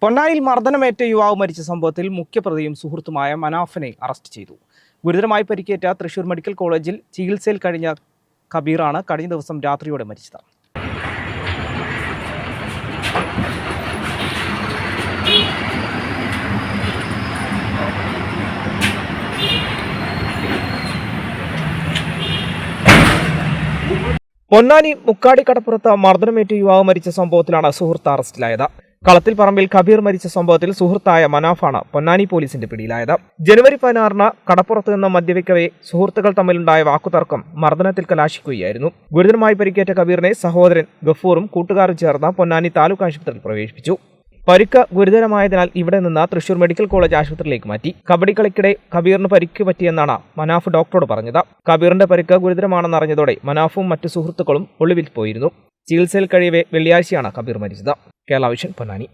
പൊന്നാനിയിൽ മർദ്ദനമേറ്റ യുവാവ് മരിച്ച സംഭവത്തിൽ മുഖ്യപ്രതിയും സുഹൃത്തുമായ മനാഫിനെ അറസ്റ്റ് ചെയ്തു. ഗുരുതരമായി പരിക്കേറ്റ തൃശൂർ മെഡിക്കൽ കോളേജിൽ ചികിത്സയിൽ കഴിഞ്ഞ കബീറാണ് കഴിഞ്ഞ ദിവസം രാത്രിയോടെ മരിച്ചത്. പൊന്നാനി മുക്കാടി കടപ്പുറത്ത് മർദ്ദനമേറ്റ യുവാവ് മരിച്ച സംഭവത്തിലാണ് സുഹൃത്ത് അറസ്റ്റിലായത്. കളത്തിൽ പറമ്പിൽ കബീർ മരിച്ച സംഭവത്തിൽ സുഹൃത്തായ മനാഫാണ് പൊന്നാനി പോലീസിന്റെ പിടിയിലായത്. ജനുവരി 16-ന് കടപ്പുറത്ത് നിന്ന് മദ്യപിക്കവേ സുഹൃത്തുക്കൾ തമ്മിലുണ്ടായ വാക്കുതർക്കം മർദ്ദനത്തിൽ കലാശിക്കുകയായിരുന്നു. ഗുരുതരമായി പരിക്കേറ്റ കബീറിനെ സഹോദരൻ ഗഫൂറും കൂട്ടുകാരും ചേർന്ന് പൊന്നാനി താലൂക്ക് ആശുപത്രിയിൽ പ്രവേശിപ്പിച്ചു. പരിക്ക് ഗുരുതരമായതിനാൽ ഇവിടെ നിന്ന് തൃശൂർ മെഡിക്കൽ കോളേജ് ആശുപത്രിയിലേക്ക് മാറ്റി. കബഡി കളിക്കിടെ കബീറിന് പരിക്ക് പറ്റിയെന്നാണ് മനാഫ് ഡോക്ടറോട് പറഞ്ഞത്. കബീറിന്റെ പരിക്ക് ഗുരുതരമാണെന്നറിഞ്ഞതോടെ മനാഫും മറ്റു സുഹൃത്തുക്കളും ഒളിവിൽ പോയിരുന്നു. ചികിത്സയിൽ കഴിയവേ വെള്ളിയാഴ്ചയാണ് കബീർ മരിച്ചത്. കേരള വിഷൻ, പൊന്നാനി.